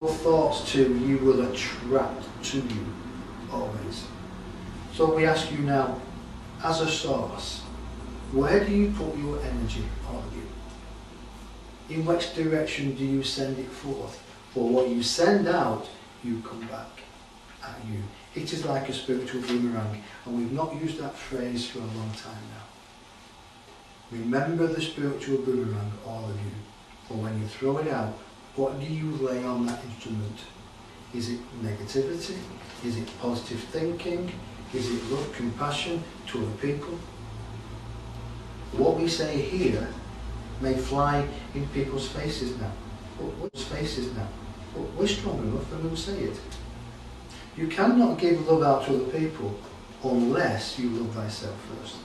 thoughts to, you will attract to you always. So we ask you now, as a source, where do you put your energy, all of you? In which direction do you send it forth? For what you send out, you come back at you. It is like a spiritual boomerang, and we've not used that phrase for a long time now. Remember the spiritual boomerang, all of you. For when you throw it out, what do you lay on that instrument? Is it negativity? Is it positive thinking? Is it love, compassion to other people? What we say here may fly in people's faces now. But we're strong enough and we'll say it. You cannot give love out to other people unless you love thyself first.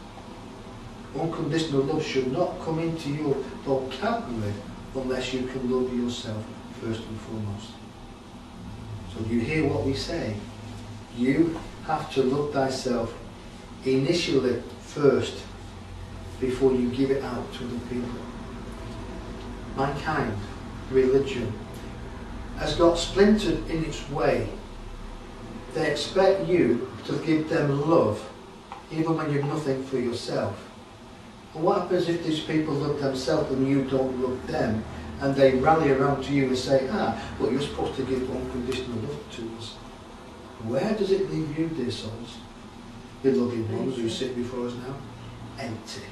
Unconditional love should not come into your vocabulary unless you can love yourself first and foremost. So you hear what we say. You have to love thyself initially first before you give it out to other people. Mankind, religion, has got splintered in its way. They expect you to give them love even when you've nothing for yourself. And what happens if these people love themselves and you don't love them, and they rally around to you and say, but you're supposed to give unconditional love to us? Where does it leave you, dear souls? Beloved ones who sit before us now? Empty.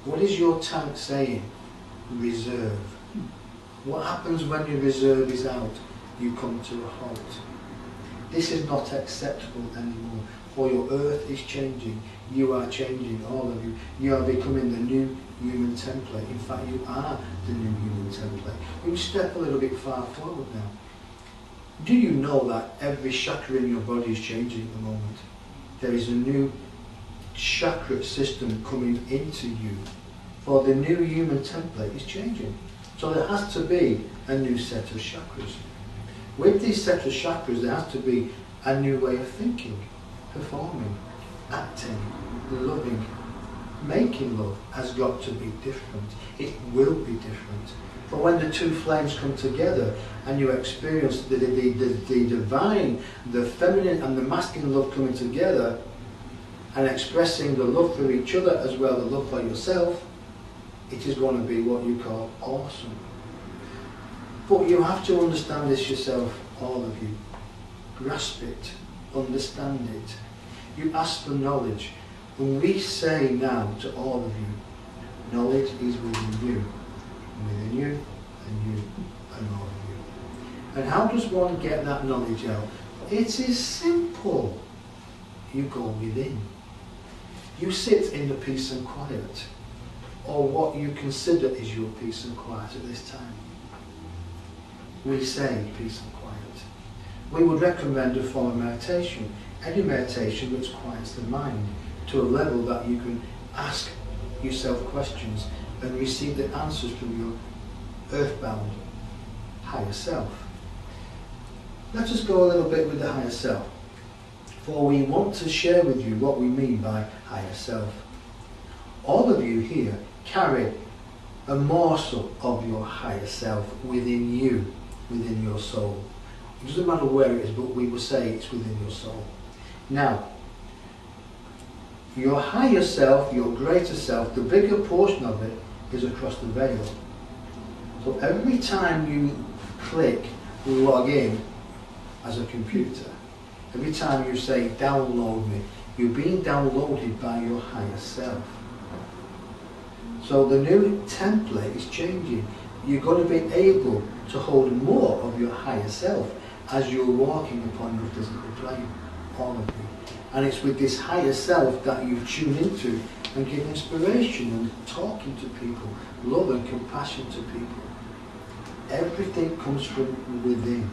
What is your tank saying? Reserve. What happens when your reserve is out? You come to a halt. This is not acceptable anymore, for your earth is changing. You are changing, all of you. You are becoming the new human template. In fact, you are the new human template. We step a little bit far forward now. Do you know that every chakra in your body is changing at the moment? There is a new chakra system coming into you, for the new human template is changing. So there has to be a new set of chakras. With these set of chakras, there has to be a new way of thinking, performing, acting, loving. Making love has got to be different. It will be different. For when the two flames come together and you experience the divine, the feminine and the masculine love coming together and expressing the love for each other as well as the love for yourself, it is going to be what you call awesome. But you have to understand this yourself, all of you. Grasp it, understand it. You ask for knowledge. And we say now to all of you, knowledge is within you, and all of you. And how does one get that knowledge out? It is simple. You go within. You sit in the peace and quiet, or what you consider is your peace and quiet at this time. We say peace and quiet. We would recommend a form of meditation, any meditation which quiets the mind to a level that you can ask yourself questions and receive the answers from your earthbound higher self. Let us go a little bit with the higher self, for we want to share with you what we mean by higher self. All of you here carry a morsel of your higher self within you, within your soul. It doesn't matter where it is, but we will say it's within your soul. Now, your higher self, your greater self, the bigger portion of it is across the veil. So every time you click log in as a computer, every time you say download me, you're being downloaded by your higher self. So the new template is changing. You're going to be able to hold more of your higher self as you're walking upon your physical plane, all of you. And it's with this higher self that you tune into and give inspiration and talking to people, love and compassion to people. Everything comes from within,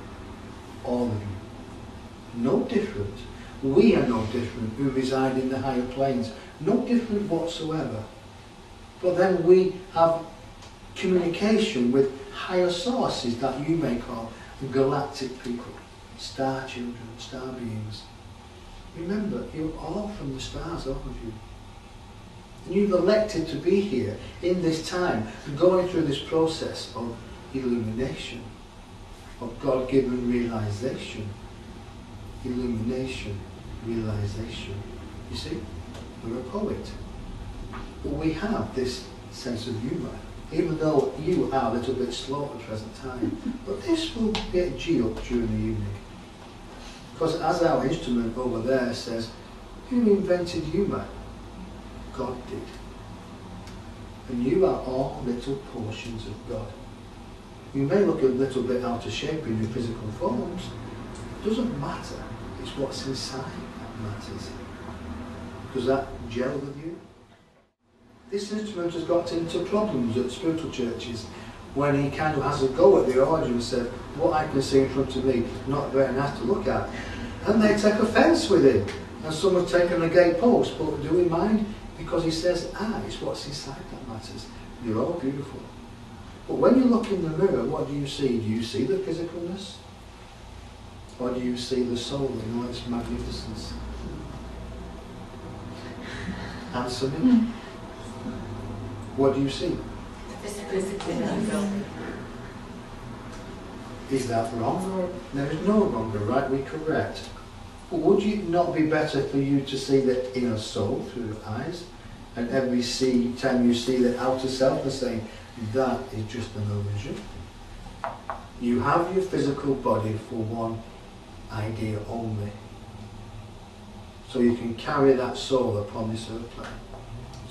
all of you. No different. We are no different who reside in the higher planes. No different whatsoever. But then we have communication with higher sources that you may call galactic people, star children, star beings. Remember, you're all from the stars, all of you. And you've elected to be here in this time, going through this process of illumination. of God-given realization, illumination, realization. You see, we're a poet. But we have this sense of humour, even though you are a little bit slow at the present time. But this will get G up during the evening. Because as our instrument over there says, who invented humour? God did. And you are all little portions of God. You may look a little bit out of shape in your physical forms. It doesn't matter. It's what's inside that matters. Does that gel with you? This instrument has got into problems at spiritual churches when he kind of has a go at the organ and said, what I can see in front of me, not very nice to look at. And they take offence with him. And some have taken a gay post, but do we mind? Because he says, it's what's inside that matters. You're all beautiful. But when you look in the mirror, what do you see? Do you see the physicalness? Or do you see the soul in all its magnificence? Answer me. What do you see? Is that wrong? There is no wrong or right, we're correct. But would it not be better for you to see the inner soul through your eyes? And every time you see the outer self, and saying, that is just an illusion. You have your physical body for one idea only. So you can carry that soul upon this earth plane.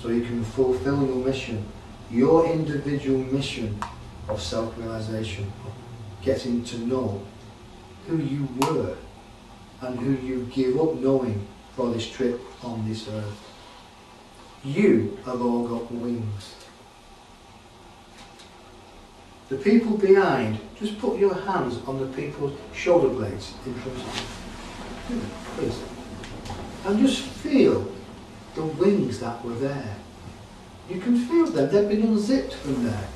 So you can fulfill your mission, your individual mission of self-realization, of getting to know who you were and who you give up knowing for this trip on this earth. You have all got wings. The people behind, just put your hands on the people's shoulder blades in front of you. Please. And just feel the wings that were there. You can feel them, they've been unzipped from there.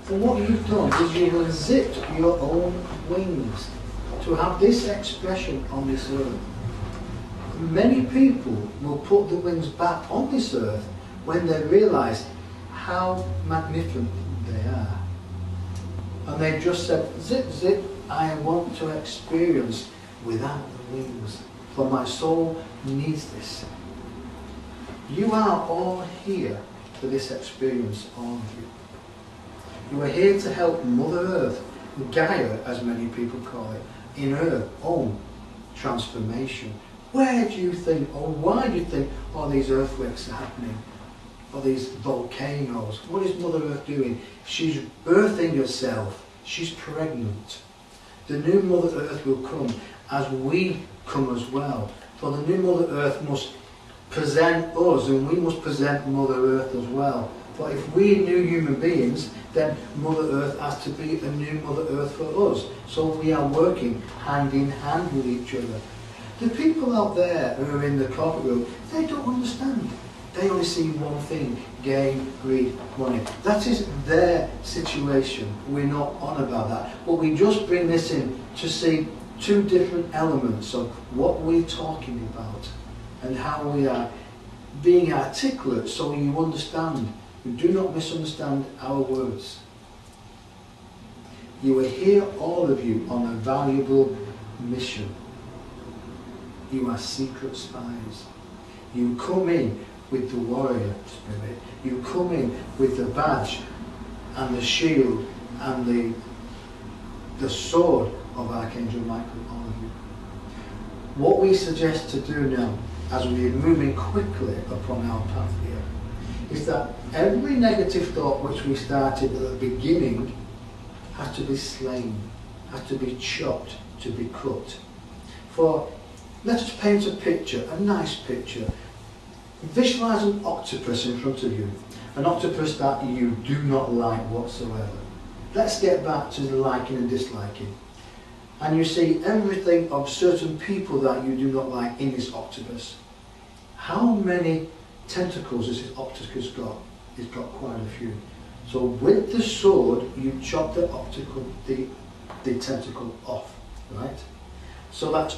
And what you've done is you've unzipped your own wings to have this expression on this earth. Many people will put the wings back on this earth when they realise how magnificent they are. And they just said, zip, zip, I want to experience without the wings. For my soul needs this. You are all here for this experience, all of you. You are here to help Mother Earth, Gaia as many people call it, in her own transformation. Where do you think, or why do you think all these earthquakes are happening? Or these volcanoes? What is Mother Earth doing? She's birthing herself. She's pregnant. The new Mother Earth will come as we come as well. For the new Mother Earth must present us, and we must present Mother Earth as well. For if we are new human beings, then Mother Earth has to be a new Mother Earth for us. So we are working hand in hand with each other. The people out there who are in the corporate world, they don't understand. They only see one thing: gain, greed, money. That is their situation. We're not on about that. But we just bring this in to see two different elements of what we're talking about and how we are being articulate so you understand. You do not misunderstand our words. You are here, all of you, on a valuable mission. You are secret spies. You come in with the warrior spirit. You come in with the badge and the shield and the sword of Archangel Michael, all of you. What we suggest to do now, as we are moving quickly upon our path here, is that every negative thought which we started at the beginning has to be slain, has to be chopped, to be cut. For let us paint a picture, a nice picture. Visualize an octopus in front of you, an octopus that you do not like whatsoever. Let's get back to the liking and disliking. And you see everything of certain people that you do not like in this octopus. How many tentacles has this octopus got? It's got quite a few. So with the sword, you chop the tentacle off, right? So that's